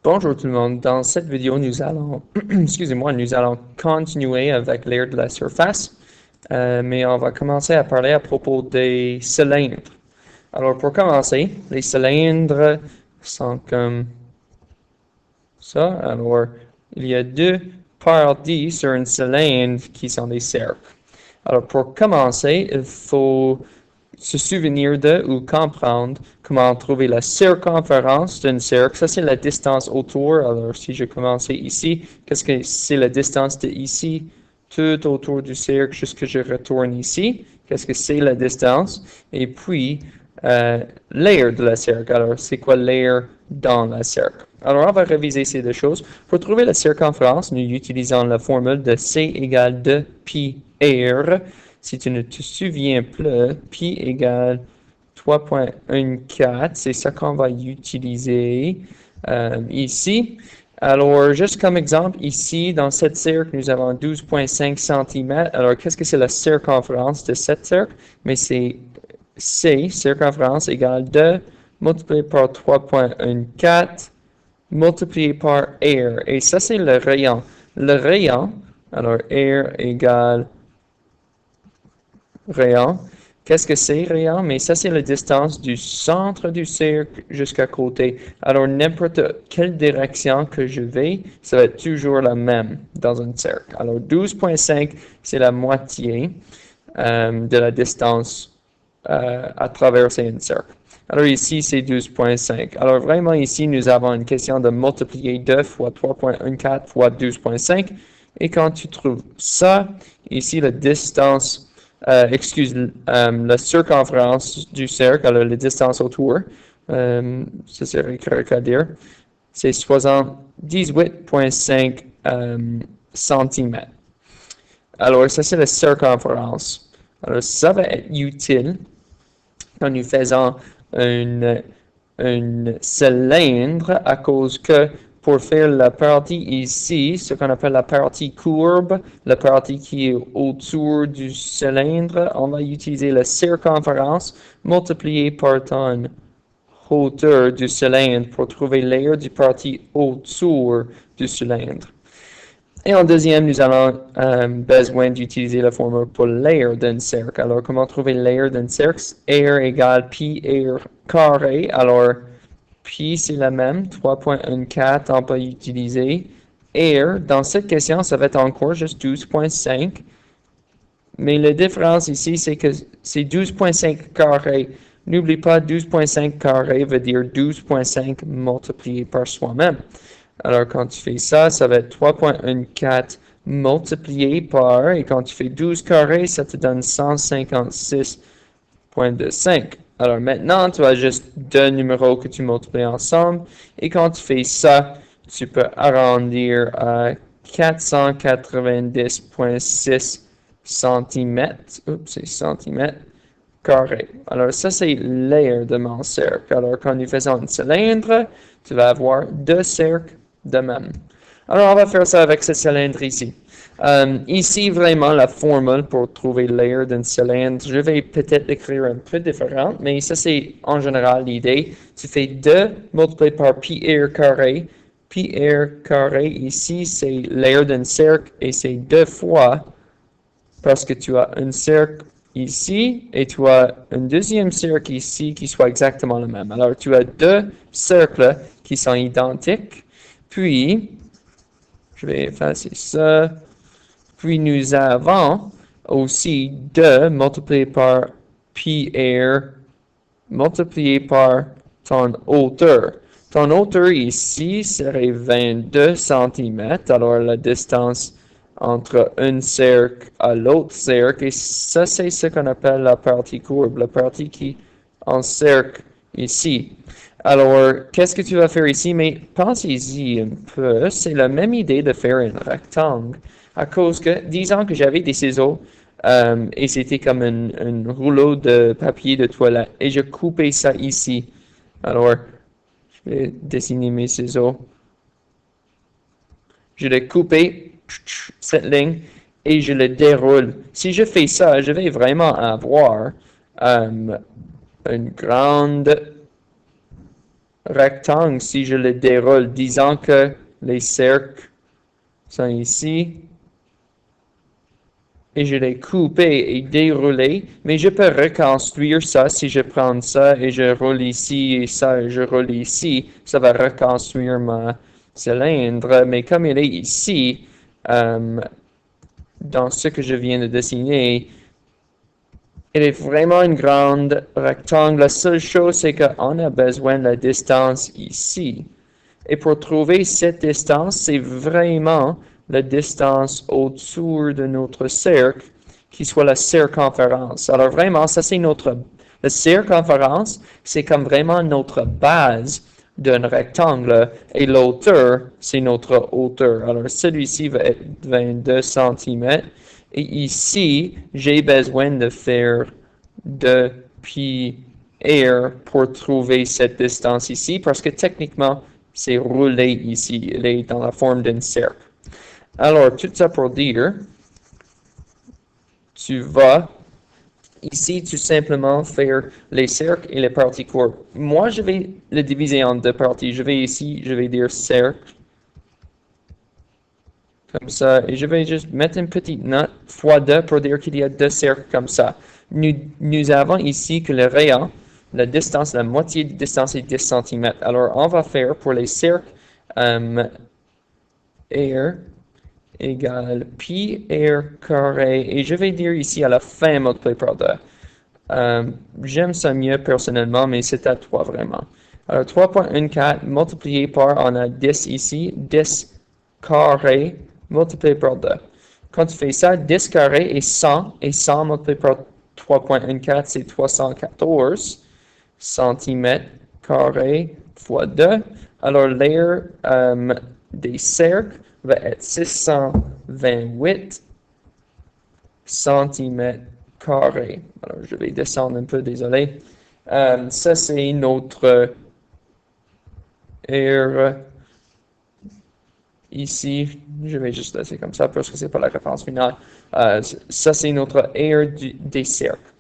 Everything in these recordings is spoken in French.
Bonjour tout le monde. Dans cette vidéo, nous allons, nous allons continuer avec l'air de la surface, mais on va commencer à parler à propos des cylindres. Alors pour commencer, les cylindres sont comme ça. Alors, il y a deux parties sur un cylindre qui sont des cercles. Alors pour commencer, il faut se souvenir de ou comprendre comment trouver la circonférence d'un cercle. Ça, c'est la distance autour. Alors, si je commençais ici, qu'est-ce que c'est la distance de ici, tout autour du cercle, jusqu'à je retourne ici? Qu'est-ce que c'est la distance? Et puis, l'air de la cercle. Alors, c'est quoi l'air dans la cercle? Alors, on va réviser ces deux choses. Pour trouver la circonférence, nous utilisons la formule de C égale 2 pi r. Si tu ne te souviens plus, pi égale 3,14, c'est ça qu'on va utiliser ici. Alors, juste comme exemple, ici, dans cette cercle, nous avons 12,5 cm. Alors, qu'est-ce que c'est la circonférence de cette cercle? Mais c'est C, circonférence égale 2 multiplié par 3,14 multiplié par r. Et ça, c'est le rayon. Le rayon, alors r égale rayon. Qu'est-ce que c'est, rayon? Mais ça, c'est la distance du centre du cercle jusqu'à côté. Alors, n'importe quelle direction que je vais, ça va être toujours la même dans un cercle. Alors, 12,5, c'est la moitié de la distance à traverser un cercle. Alors, ici, c'est 12,5. Alors, vraiment, ici, nous avons une question de multiplier 2 fois 3,14 fois 12,5. Et quand tu trouves ça, ici, la distance la circonférence du cercle, alors la distance autour, ça serait correct à dire, c'est 78,5 cm. Alors, ça c'est la circonférence. Alors, ça va être utile quand nous faisons un cylindre à cause que pour faire la partie ici, ce qu'on appelle la partie courbe, la partie qui est autour du cylindre, on va utiliser la circonférence multipliée par ton hauteur du cylindre pour trouver l'aire du partie autour du cylindre. Et en deuxième, nous avons besoin d'utiliser la formule pour l'aire d'un cercle. Alors, comment trouver l'aire d'un cercle? R égale pi r carré. Alors, pi, c'est la même, 3,14, on peut utiliser. R, dans cette question, ça va être encore juste 12,5. Mais la différence ici, c'est que c'est 12,5 carré. N'oublie pas, 12,5 carré veut dire 12,5 multiplié par soi-même. Alors, quand tu fais ça, ça va être 3,14 multiplié par, et quand tu fais 12 carré, ça te donne 156,25. Alors maintenant, tu as juste deux numéros que tu multiplies ensemble, et quand tu fais ça, tu peux arrondir à 490,6 cm. Oups, c'est centimètres carré. Alors ça, c'est l'aire de mon cercle. Alors quand nous faisons un cylindre, tu vas avoir deux cercles de même. Alors, on va faire ça avec ce cylindre ici. Ici, vraiment, la formule pour trouver l'aire d'un cylindre, je vais peut-être l'écrire un peu différente, mais ça, c'est en général l'idée. Tu fais 2 multiplié par pi r carré. Pi r carré, ici, c'est l'aire d'un cercle, et c'est 2 fois, parce que tu as un cercle ici, et tu as un deuxième cercle ici qui soit exactement le même. Alors, tu as deux cercles qui sont identiques. Puis, je vais effacer ça. Puis, nous avons aussi 2 multiplié par pi r multiplié par ton hauteur. Ton hauteur ici serait 22 cm. Alors, la distance entre un cercle à l'autre cercle, et ça, c'est ce qu'on appelle la partie courbe, la partie qui encercle ici. Alors, qu'est-ce que tu vas faire ici? Mais pensez-y un peu, c'est la même idée de faire un rectangle, à cause que, disons que j'avais des ciseaux, et c'était comme un rouleau de papier de toilette, et je coupais ça ici. Alors, je vais dessiner mes ciseaux. Je vais couper cette ligne et je le déroule. Si je fais ça, je vais vraiment avoir une grande rectangle si je le déroule. Disons que les cercles sont ici et je l'ai coupé et déroulé, mais je peux reconstruire ça si je prends ça et je roule ici et ça et je roule ici. Ça va reconstruire ma cylindre, mais comme il est ici, dans ce que je viens de dessiner, il est vraiment une grande rectangle. La seule chose, c'est qu'on a besoin de la distance ici. Et pour trouver cette distance, c'est vraiment la distance autour de notre cercle, qui soit la circonférence. Alors vraiment, ça c'est la circonférence, c'est comme vraiment notre base d'un rectangle, et l'auteur, c'est notre hauteur. Alors celui-ci va être 22 cm, et ici, j'ai besoin de faire 2 pi r pour trouver cette distance ici, parce que techniquement, c'est roulé ici. Il est dans la forme d'un cercle. Alors, tout ça pour dire, tu vas ici tout simplement faire les cercles et les parties courbes. Moi, je vais le diviser en deux parties. Je vais ici, je vais dire cercle, comme ça, et je vais juste mettre une petite note fois 2 pour dire qu'il y a deux cercles comme ça. Nous avons ici que le rayon, la distance, la moitié de distance est 10 cm. Alors, on va faire pour les cercles r égale pi r carré, et je vais dire ici à la fin multiplié par 2. J'aime ça mieux personnellement, mais c'est à toi vraiment. Alors 3.14 multiplié par, on a 10 ici, 10 carré multiplié par 2. Quand tu fais ça, 10 carré est 100, et 100 multiplié par 3.14, c'est 314 cm carré fois 2. Alors l'aire des cercles va être 628 cm carré. Alors, je vais descendre un peu, désolé. Ça, c'est notre aire ici. Je vais juste laisser comme ça parce que c'est pas la référence finale. Ça, c'est notre aire des cercles.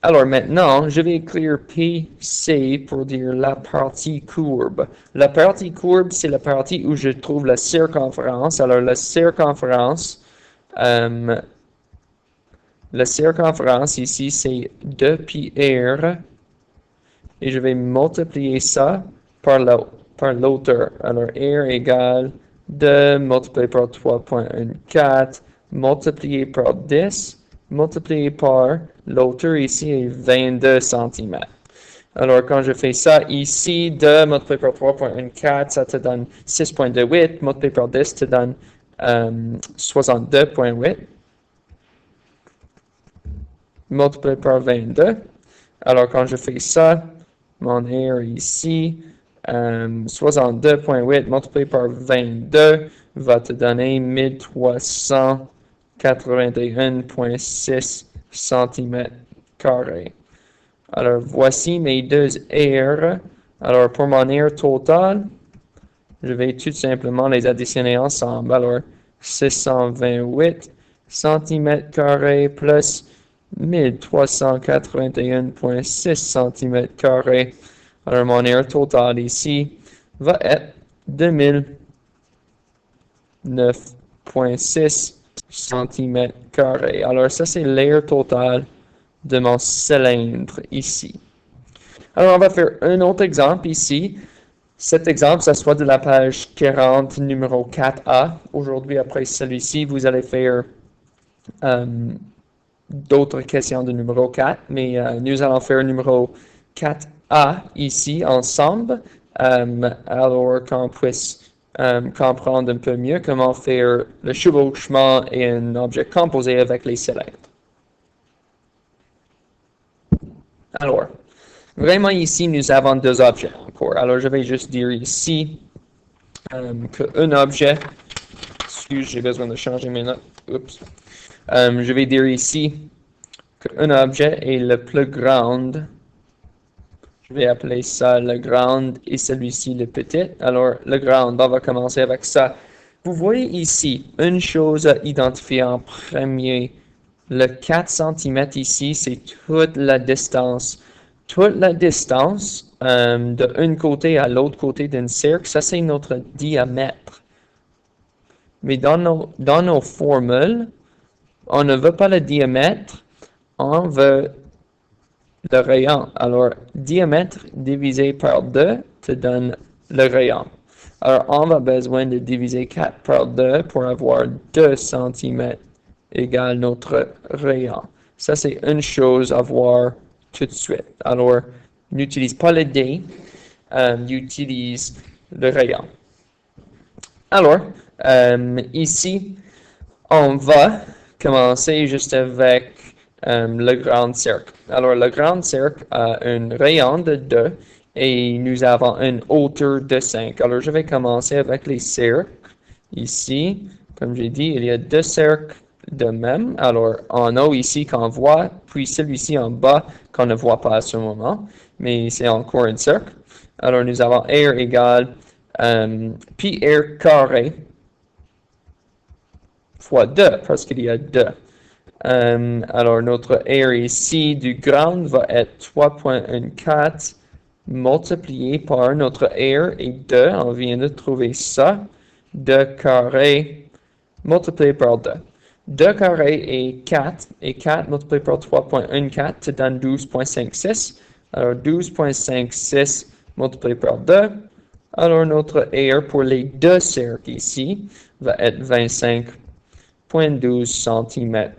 Alors maintenant, je vais écrire PC pour dire la partie courbe. La partie courbe, c'est la partie où je trouve la circonférence. Alors la circonférence ici, c'est 2 pi r, et je vais multiplier ça par l'auteur. Alors r égale 2 multiplié par 3.14 multiplié par 10 multiplié par l'auteur ici est 22 cm. Alors, quand je fais ça ici, 2 multiplié par 3.14, ça te donne 6.28, multiplié par 10 te donne 62.8, multiplié par 22. Alors, quand je fais ça, mon R ici, 62.8 multiplié par 22 va te donner 1381.6 cm carrés. Alors, voici mes deux R. Alors, pour mon R total, je vais tout simplement les additionner ensemble. Alors, 628 cm carrés plus 1381.6 cm carrés. Alors, mon R total ici va être 2009.6 cm carrés. Alors, ça, c'est l'air total de mon cylindre ici. Alors, on va faire un autre exemple ici. Cet exemple, ça soit de la page 40, numéro 4A. Aujourd'hui, après celui-ci, vous allez faire d'autres questions de numéro 4, mais nous allons faire numéro 4A ici ensemble, alors qu'on puisse comprendre un peu mieux comment faire le chevauchement et un objet composé avec les cylindres. Alors, vraiment ici, nous avons deux objets encore. Alors, je vais juste dire ici qu'un objet, excuse, j'ai besoin de changer mes notes. Oups. Je vais dire ici qu'un objet est le plus grand. Je vais appeler ça le grand et celui-ci le petit. Alors, le grand, on va commencer avec ça. Vous voyez ici une chose à identifier en premier. Le 4 cm ici, c'est toute la distance. Toute la distance de un côté à l'autre côté d'un cercle, ça c'est notre diamètre. Mais dans nos formules, on ne veut pas le diamètre, on veut le rayon. Alors, diamètre divisé par 2 te donne le rayon. Alors, on va besoin de diviser 4 par 2 pour avoir 2 cm égale notre rayon. Ça, c'est une chose à voir tout de suite. Alors, n'utilise pas le dé, utilise le rayon. Alors, ici, on va commencer juste avec le grand cercle. Alors, le grand cercle a un rayon de 2 et nous avons une hauteur de 5. Alors, je vais commencer avec les cercles. Ici, comme j'ai dit, il y a 2 cercles de même. Alors, en haut ici qu'on voit, puis celui-ci en bas qu'on ne voit pas à ce moment, mais c'est encore un cercle. Alors, nous avons R égale pi R carré fois 2, parce qu'il y a 2. Alors, notre R ici du grand va être 3,14 multiplié par notre R et 2. On vient de trouver ça. 2 carré multiplié par 2. 2 carré est 4, et 4 multiplié par 3,14 te donne 12,56. Alors, 12,56 multiplié par 2. Alors, notre R pour les deux cercles ici va être 25,12 cm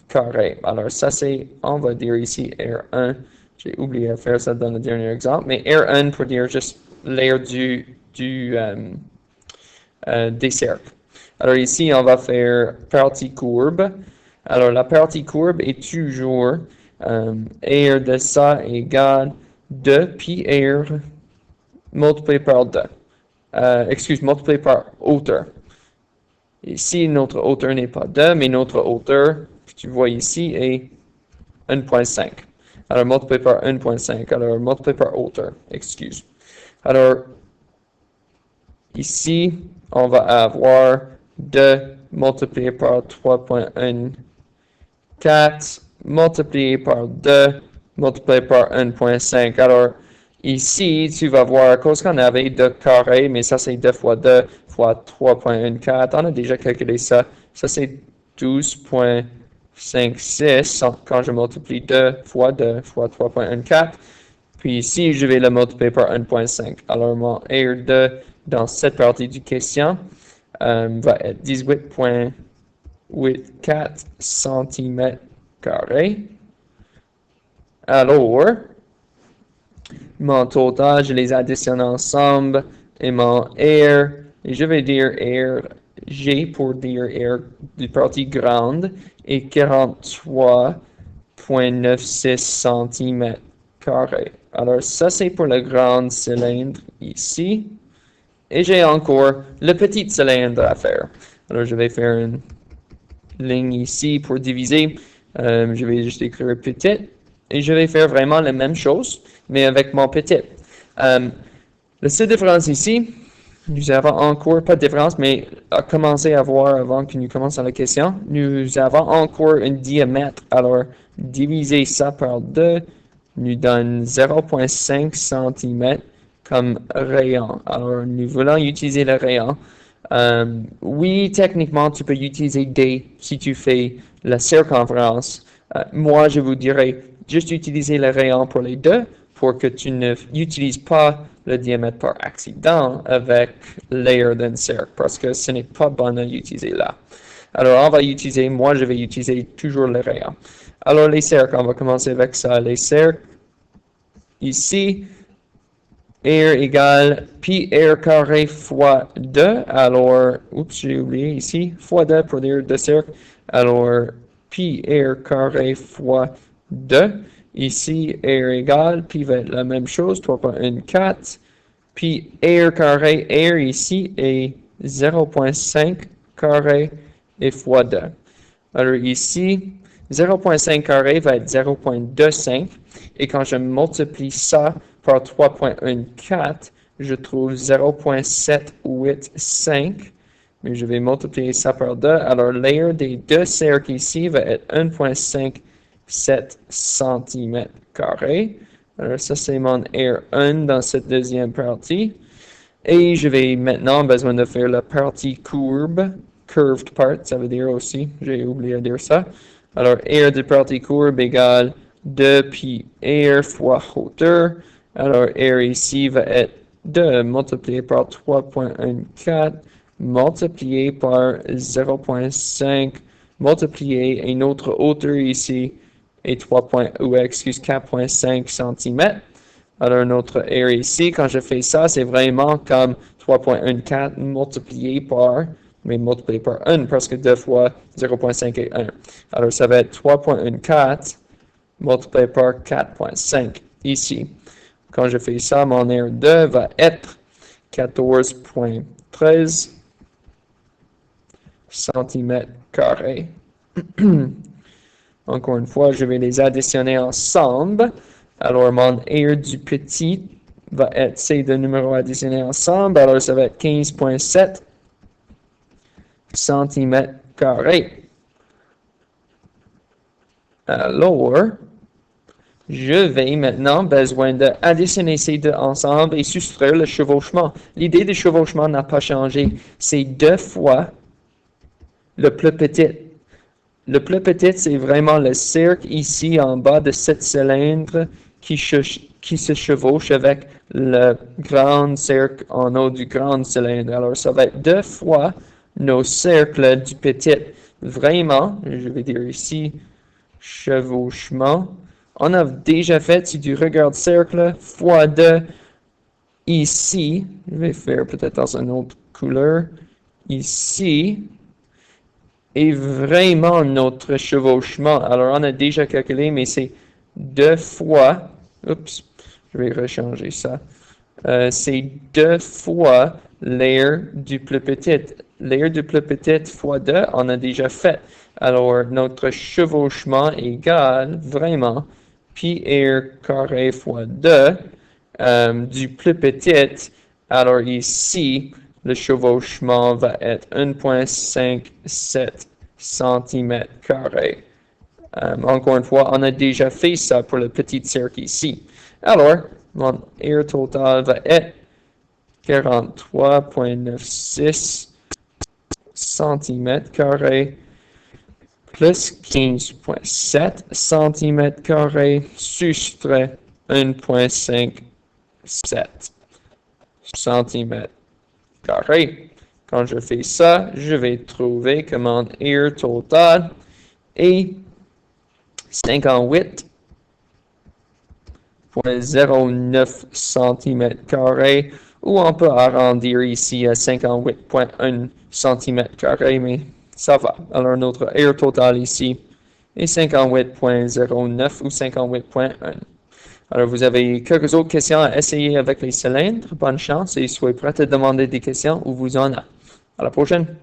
carré. Alors, ça c'est, on va dire ici R1. J'ai oublié de faire ça dans le dernier exemple, mais R1 pour dire juste l'aire des cercles. Alors ici, on va faire partie courbe. Alors la partie courbe est toujours R de ça égale 2 pi R multiplié par 2. Multiplié par hauteur. Ici, notre hauteur n'est pas 2, mais notre hauteur, que tu vois ici, est 1,5. Alors, multiplié par 1,5. Alors, multiplié par hauteur. Excuse. Alors, ici, on va avoir 2 multiplié par 3,14 multiplié par 2 multiplié par 1,5. Alors, ici, tu vas voir, à cause qu'on avait 2 carrés, mais ça c'est 2 fois 2 fois 3,14. On a déjà calculé ça. Ça c'est 12,56 quand je multiplie 2 fois 3,14. Puis ici, je vais le multiplier par 1,5. Alors, mon R2 dans cette partie du question va être 18,84 cm carré. Alors, mon total, je les additionne ensemble et mon R, et je vais dire R, G pour dire R du partie grande, est 43,96 cm carré. Alors, ça c'est pour le grand cylindre ici. Et j'ai encore le petit cylindre à faire. Alors, je vais faire une ligne ici pour diviser. Je vais juste écrire petit. Et je vais faire vraiment la même chose, mais avec mon petit. La seule différence ici, nous avons encore, pas de différence, mais à commencer à voir avant que nous commencions la question, nous avons encore un diamètre. Alors, diviser ça par 2 nous donne 0,5 cm comme rayon. Alors, nous voulons utiliser le rayon. Oui, techniquement, tu peux utiliser D si tu fais la circonférence. Moi, je vous dirais juste utiliser le rayon pour les deux pour que tu n'utilises pas le diamètre par accident avec l'aire d'un cercle parce que ce n'est pas bon à utiliser là. Alors, on va utiliser, moi, je vais utiliser toujours le rayon. Alors, les cercles, on va commencer avec ça. Les cercles, ici, R égale pi R carré fois 2. Alors, oups, j'ai oublié ici, fois 2 pour dire 2 cercles. Alors, pi R carré fois 2. Ici, R égale, pi va être la même chose, 3,14. Puis R carré, R ici est 0,5 carré et fois 2. Alors ici, 0,5 carré va être 0,25. Et quand je multiplie ça par 3,14, je trouve 0,785. Mais je vais multiplier ça par 2. Alors l'aire des deux cercles ici va être 1,57 cm carré. Alors ça, c'est mon air 1 dans cette deuxième partie. Et je vais maintenant besoin de faire la partie courbe. Curved part, ça veut dire aussi. J'ai oublié de dire ça. Alors, air de partie courbe égale 2 pi air fois hauteur. Alors, air ici va être 2 multiplié par 3.14 multiplié par 0.5 multiplié et notre hauteur ici est 4.5 cm. Alors, notre air ici, quand je fais ça, c'est vraiment comme 3.14 multiplié par 1 parce que 2 fois 0.5 est 1. Alors, ça va être 3.14 multiplié par 4.5 ici. Quand je fais ça, mon air 2 va être 14.13 cm². Encore une fois, je vais les additionner ensemble. Alors, mon air du petit va être ces deux numéros additionnés ensemble. Alors, ça va être 15.7 cm². Alors, je vais maintenant besoin d'additionner ces deux ensemble et soustraire le chevauchement. L'idée du chevauchement n'a pas changé. C'est 2 fois le plus petit. Le plus petit, c'est vraiment le cercle ici en bas de cette cylindre qui se chevauche avec le grand cercle en haut du grand cylindre. Alors, ça va être 2 fois nos cercles du petit. Vraiment, je vais dire ici, chevauchement. On a déjà fait, si tu regardes cercle, fois 2 ici. Je vais faire peut-être dans une autre couleur. Ici. Et vraiment notre chevauchement. Alors, on a déjà calculé, mais c'est 2 fois. Oups, je vais rechanger ça. C'est 2 fois l'air du plus petit. L'air du plus petit fois 2, on a déjà fait. Alors, notre chevauchement égale vraiment pi air carré fois 2 du plus petit. Alors ici, le chevauchement va être 1.57 cm². Encore une fois, on a déjà fait ça pour le petit cercle ici. Alors, mon air total va être 43.96 cm² plus 15.7 cm² soustrait 1.57 cm². Quand je fais ça, je vais trouver que mon air total est 58.09 cm², ou on peut arrondir ici à 58.1 cm², mais ça va. Alors, notre air total ici est 58.09 ou 58.1. Alors, vous avez quelques autres questions à essayer avec les cylindres. Bonne chance et soyez prêts à demander des questions où vous en a. À la prochaine!